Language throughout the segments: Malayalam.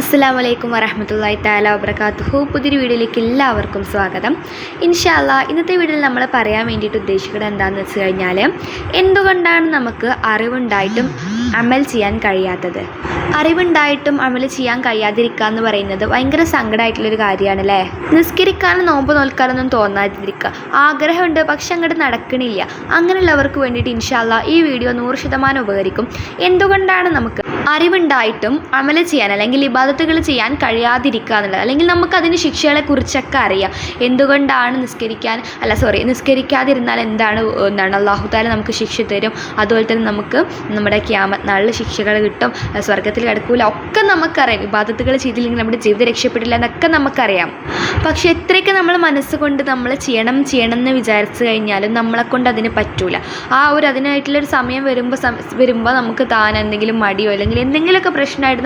അസ്സലാമു വറഹ്മത്തുള്ളാഹി തആല വബറകാതുഹു. പുതിയൊരു വീഡിയോയിലേക്ക് എല്ലാവർക്കും സ്വാഗതം. ഇൻഷാ അല്ലാഹ് ഇന്നത്തെ വീഡിയോയിൽ നമ്മൾ പറയാൻ വേണ്ടിയിട്ട് ഉദ്ദേശിക്കുന്നത് എന്താണെന്ന് വെച്ച് കഴിഞ്ഞാൽ, എന്തുകൊണ്ടാണ് നമുക്ക് അറിവുണ്ടായിട്ടും അമൽ ചെയ്യാൻ കഴിയാത്തത്? അറിവുണ്ടായിട്ടും അമൽ ചെയ്യാൻ കഴിയാതിരിക്കുക എന്ന് പറയുന്നത് ഭയങ്കര സങ്കടമായിട്ടുള്ളൊരു കാര്യമാണ് അല്ലേ? നിസ്കരിക്കാനും നോമ്പ് നോൽക്കാനൊന്നും തോന്നാതിരിക്കുക, ആഗ്രഹമുണ്ട് പക്ഷെ അങ്ങോട്ട് നടക്കണില്ല. അങ്ങനെയുള്ളവർക്ക് വേണ്ടിയിട്ട് ഇൻഷാ അല്ലാഹ് ഈ വീഡിയോ 100% ഉപകരിക്കും. എന്തുകൊണ്ടാണ് നമുക്ക് അറിവുണ്ടായിട്ടും അമൽ ചെയ്യാൻ അല്ലെങ്കിൽ ഇബാദത്തുകൾ ചെയ്യാൻ കഴിയാതിരിക്കുക എന്നുള്ളത്, അല്ലെങ്കിൽ നമുക്കതിന് ശിക്ഷകളെ കുറിച്ചൊക്കെ അറിയാം. എന്തുകൊണ്ടാണ് നിസ്കരിക്കാതിരുന്നാൽ എന്താണ് അല്ലാഹു തആല നമുക്ക് ശിക്ഷ തരും, അതുപോലെ തന്നെ നമുക്ക് നമ്മുടെ ഖിയാമത്ത് നാളിൽ ശിക്ഷകൾ കിട്ടും, സ്വർഗ്ഗത്തിൽ കിടക്കൂല, ഒക്കെ നമുക്കറിയാം. ഇബാദത്തുകൾ ചെയ്തില്ലെങ്കിൽ നമ്മുടെ ജീവിതം രക്ഷപ്പെടില്ല എന്നൊക്കെ നമുക്കറിയാം. പക്ഷേ എത്രയൊക്കെ നമ്മൾ മനസ്സുകൊണ്ട് നമ്മൾ ചെയ്യണം എന്ന് വിചാരിച്ചു കഴിഞ്ഞാലും നമ്മളെക്കൊണ്ട് അതിന് പറ്റൂല. അതിനായിട്ടുള്ളൊരു സമയം വരുമ്പോൾ നമുക്ക് താൻ എന്തെങ്കിലും മടിയോ അല്ലെങ്കിൽ എന്തെങ്കിലുമൊക്കെ പ്രശ്നമായിട്ട്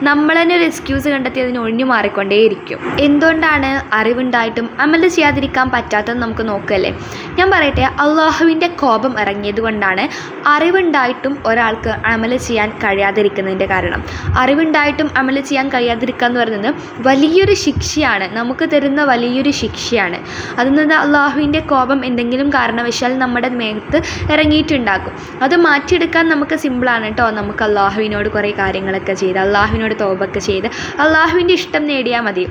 നമ്മൾ തന്നെ ഒരു എക്സ്ക്യൂസ് കണ്ടെത്തി അതിന് ഒഴിഞ്ഞു മാറിക്കൊണ്ടേയിരിക്കും. എന്തുകൊണ്ടാണ് അറിവുണ്ടായിട്ടും അമൽ ചെയ്യാതിരിക്കാൻ പറ്റാത്തതെന്ന് നമുക്ക് നോക്കല്ലേ. ഞാൻ പറയട്ടെ, അള്ളാഹുവിൻ്റെ കോപം ഇറങ്ങിയത് കൊണ്ടാണ് അറിവുണ്ടായിട്ടും ഒരാൾക്ക് അമൽ ചെയ്യാൻ കഴിയാതിരിക്കുന്നതിൻ്റെ കാരണം. അറിവുണ്ടായിട്ടും അമൽ ചെയ്യാൻ കഴിയാതിരിക്കുക എന്ന് പറയുന്നത് വലിയൊരു ശിക്ഷയാണ്, നമുക്ക് തരുന്ന വലിയൊരു ശിക്ഷയാണ്. അതിൽ നിന്ന് അള്ളാഹുവിൻ്റെ കോപം എന്തെങ്കിലും കാരണവശാൽ നമ്മുടെ മേത്ത് ഇറങ്ങിയിട്ടുണ്ടാകും. അത് മാറ്റിയെടുക്കാൻ നമുക്ക് സിമ്പിളാണ് കേട്ടോ. നമുക്ക് അള്ളാഹുവിനോട് കുറേ കാര്യങ്ങളൊക്കെ ചെയ്ത് അള്ളാഹുവിനോട് തൗബയൊക്കെ ചെയ്ത് അള്ളാഹുവിൻ്റെ ഇഷ്ടം നേടിയാൽ മതി.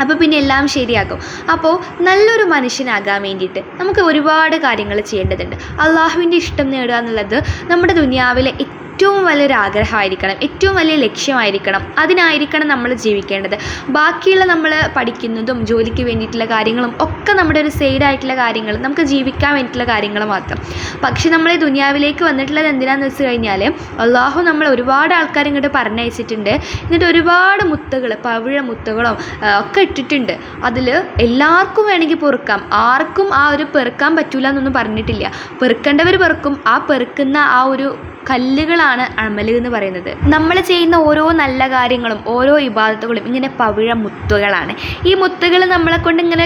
അപ്പോൾ പിന്നെ എല്ലാം ശരിയാക്കും. അപ്പോൾ നല്ലൊരു മനുഷ്യനാകാൻ വേണ്ടിയിട്ട് നമുക്ക് ഒരുപാട് കാര്യങ്ങൾ ചെയ്യേണ്ടതുണ്ട്. അള്ളാഹുവിൻ്റെ ഇഷ്ടം നേടുക എന്നുള്ളത് നമ്മുടെ ദുനിയാവിലെ ഏറ്റവും വലിയൊരു ആഗ്രഹമായിരിക്കണം, ഏറ്റവും വലിയ ലക്ഷ്യമായിരിക്കണം. അതിനായിരിക്കണം നമ്മൾ ജീവിക്കേണ്ടത്. ബാക്കിയുള്ള നമ്മൾ പഠിക്കുന്നതും ജോലിക്ക് വേണ്ടിയിട്ടുള്ള കാര്യങ്ങളും ഒക്കെ നമ്മുടെ ഒരു സൈഡായിട്ടുള്ള കാര്യങ്ങൾ, നമുക്ക് ജീവിക്കാൻ വേണ്ടിയിട്ടുള്ള കാര്യങ്ങൾ മാത്രം. പക്ഷെ നമ്മൾ ഈ ദുനിയാവിലേക്ക് വന്നിട്ടുള്ളത് എന്തിനാണെന്ന് വെച്ച് കഴിഞ്ഞാൽ, അള്ളാഹു നമ്മൾ ഒരുപാട് ആൾക്കാർ ഇങ്ങോട്ട് പറഞ്ഞയച്ചിട്ടുണ്ട്. എന്നിട്ട് ഒരുപാട് മുത്തുകൾ, പവിഴ മുത്തുകളും ഒക്കെ ഇട്ടിട്ടുണ്ട്. അതിൽ എല്ലാവർക്കും വേണമെങ്കിൽ പെറുക്കാം, ആർക്കും പെറുക്കാൻ പറ്റൂല എന്നൊന്നും പറഞ്ഞിട്ടില്ല. പെറുക്കേണ്ടവർ പെറുക്കും. പെറുക്കുന്ന ഒരു കല്ലുകളാണ് അമൽ എന്ന് പറയുന്നത്. നമ്മൾ ചെയ്യുന്ന ഓരോ നല്ല കാര്യങ്ങളും ഓരോ ഇബാദത്തുകളും ഇങ്ങനെ പവിഴ മുത്തുകളാണ്. ഈ മുത്തുകൾ നമ്മളെ കൊണ്ട് ഇങ്ങനെ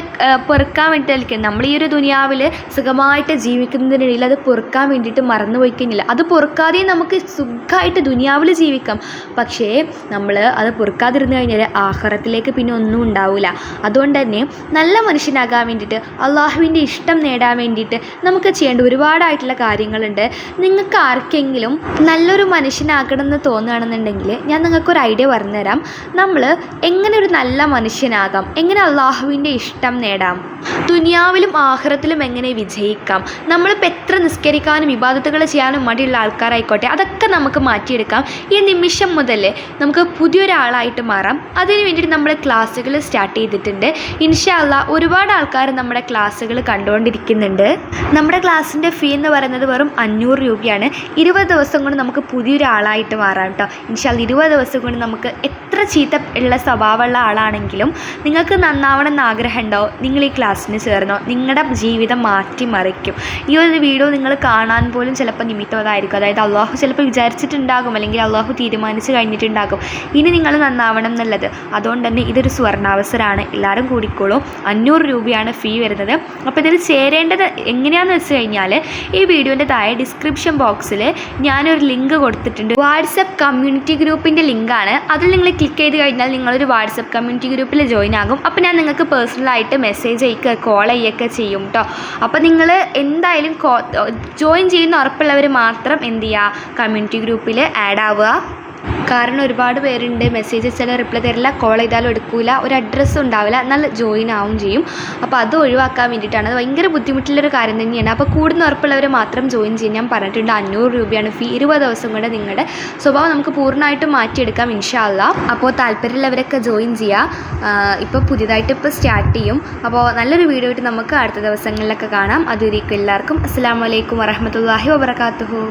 പെറുക്കാൻ വേണ്ടിയിട്ട് നമ്മൾ ഈ ഒരു ദുനിയാവിൽ സുഖമായിട്ട് ജീവിക്കുന്നതിനിടയിൽ അത് പെറുക്കാൻ വേണ്ടിയിട്ട് മറന്നുപോയി കഴിഞ്ഞില്ല. അത് പെറുക്കാതെ നമുക്ക് സുഖമായിട്ട് ദുനിയാവിൽ ജീവിക്കാം. പക്ഷേ നമ്മൾ അത് പെറുക്കാതിരുന്നു കഴിഞ്ഞാൽ ആഖിറത്തിലേക്ക് പിന്നെ ഒന്നും ഉണ്ടാവില്ല. അതുകൊണ്ട് തന്നെ നല്ല മനുഷ്യനാകാൻ വേണ്ടിയിട്ട് അള്ളാഹുവിൻ്റെ ഇഷ്ടം നേടാൻ വേണ്ടിയിട്ട് നമുക്ക് ചെയ്യേണ്ട ഒരുപാടായിട്ടുള്ള കാര്യങ്ങളുണ്ട്. നിങ്ങൾക്ക് ആർക്കെങ്കിലും നല്ലൊരു മനുഷ്യനാകണം എന്ന് തോന്നുകയാണെന്നുണ്ടെങ്കിൽ ഞാൻ നിങ്ങൾക്കൊരു ഐഡിയ പറഞ്ഞുതരാം. നമ്മൾ എങ്ങനെ ഒരു നല്ല മനുഷ്യനാകാം, എങ്ങനെ അള്ളാഹുവിൻ്റെ ഇഷ്ടം നേടാം, ദുനിയാവിലും ആഖിറത്തിലും എങ്ങനെ വിജയിക്കാം. നമ്മളിപ്പോൾ എത്ര നിസ്കരിക്കാനും ഇബാദത്തുകൾ ചെയ്യാനും മടിയുള്ള ആൾക്കാരായിക്കോട്ടെ, അതൊക്കെ നമുക്ക് മാറ്റിയെടുക്കാം. ഈ നിമിഷം മുതൽ നമുക്ക് പുതിയൊരാളായിട്ട് മാറാം. അതിന് വേണ്ടിയിട്ട് നമ്മൾ ക്ലാസ്സുകൾ സ്റ്റാർട്ട് ചെയ്തിട്ടുണ്ട്. ഇൻഷാ അല്ലാഹ് ഒരുപാട് ആൾക്കാർ നമ്മുടെ ക്ലാസ്സുകൾ കണ്ടുകൊണ്ടിരിക്കുന്നുണ്ട്. നമ്മുടെ ക്ലാസ്സിൻ്റെ ഫീ എന്ന് പറയുന്നത് വെറും 500 രൂപയാണ്. 20 ദിവസം കൊണ്ട് നമുക്ക് പുതിയൊരാളായിട്ട് മാറാം കേട്ടോ. ഇൻഷാ അല്ലാഹ് 20 ദിവസം കൊണ്ട് നമുക്ക് എത്ര ചീത്ത ഉള്ള സ്വഭാവമുള്ള ആളാണെങ്കിലും നിങ്ങൾക്ക് നന്നാവണം എന്ന് ആഗ്രഹമുണ്ടോ, നിങ്ങൾ ഈ ക്ലാസ്സിന് ചേർന്നോ, നിങ്ങളുടെ ജീവിതം മാറ്റിമറിക്കും. ഈ ഒരു വീഡിയോ നിങ്ങൾ കാണാൻ പോലും ചിലപ്പോൾ നിമിത്തമായിരിക്കും. അതായത് അള്ളാഹു ചിലപ്പോൾ വിചാരിച്ചിട്ടുണ്ടാകും, അല്ലെങ്കിൽ അള്ളാഹു തീരുമാനിച്ച് കഴിഞ്ഞിട്ടുണ്ടാകും ഇനി നിങ്ങൾ നന്നാവണം എന്നുള്ളത്. അതുകൊണ്ട് തന്നെ ഇതൊരു സുവർണാവസരമാണ്. എല്ലാവരും കൂടിക്കോളും. 500 രൂപയാണ് ഫീ വരുന്നത്. അപ്പോൾ ഇതിൽ ചേരേണ്ടത് എങ്ങനെയാണെന്ന് വെച്ച് കഴിഞ്ഞാൽ, ഈ വീഡിയോൻ്റെ താഴെ ഡിസ്ക്രിപ്ഷൻ ബോക്സിൽ ഞാനൊരു ലിങ്ക് കൊടുത്തിട്ടുണ്ട്. വാട്സപ്പ് കമ്മ്യൂണിറ്റി ഗ്രൂപ്പിൻ്റെ ലിങ്കാണ്. അതിൽ നിങ്ങൾ ക്ലിക്ക് ചെയ്ത് കഴിഞ്ഞാൽ നിങ്ങളൊരു വാട്സപ്പ് കമ്മ്യൂണിറ്റി ഗ്രൂപ്പിൽ ജോയിൻ ആകും. അപ്പോൾ ഞാൻ നിങ്ങൾക്ക് പേഴ്സണലായിട്ട് മെസ്സേജ് അയക്കുക, കോൾ ചെയ്യുകയൊക്കെ ചെയ്യും കേട്ടോ. അപ്പോൾ നിങ്ങൾ എന്തായാലും ജോയിൻ ചെയ്യുന്ന ഉറപ്പുള്ളവർ മാത്രം എന്ത് ചെയ്യുക, കമ്മ്യൂണിറ്റി ഗ്രൂപ്പിൽ ആഡ് ആവുക. കാരണം ഒരുപാട് പേരുണ്ട് മെസ്സേജ് അയച്ചാൽ റിപ്ലൈ തരില്ല, കോൾ ചെയ്താലും എടുക്കില്ല, ഒരു അഡ്രസ്സും ഉണ്ടാവില്ല, എന്നാൽ ജോയിൻ ആവും ചെയ്യും. അപ്പോൾ അത് ഒഴിവാക്കാൻ വേണ്ടിയിട്ടാണ്. അത് ഭയങ്കര ബുദ്ധിമുട്ടുള്ളൊരു കാര്യം തന്നെയാണ്. അപ്പോൾ കൂടുന്ന ഉറപ്പുള്ളവർ മാത്രം ജോയിൻ ചെയ്യും. ഞാൻ പറഞ്ഞിട്ടുണ്ട് 500 രൂപയാണ് ഫീ. 20 ദിവസം കൊണ്ട് നിങ്ങളുടെ സ്വഭാവം നമുക്ക് പൂർണ്ണമായിട്ടും മാറ്റിയെടുക്കാം ഇൻഷാ അല്ലാഹ്. അപ്പോൾ താല്പര്യമുള്ളവരൊക്കെ ജോയിൻ ചെയ്യുക. ഇപ്പോൾ പുതിയതായിട്ട് സ്റ്റാർട്ട് ചെയ്യും. അപ്പോൾ നല്ലൊരു വീഡിയോ ആയിട്ട് നമുക്ക് അടുത്ത ദിവസങ്ങളിലൊക്കെ കാണാം. അതുവരേക്കും എല്ലാവർക്കും അസ്സലാമു അലൈക്കും വറഹ്മത്തുള്ളാഹി വബറകാതുഹു.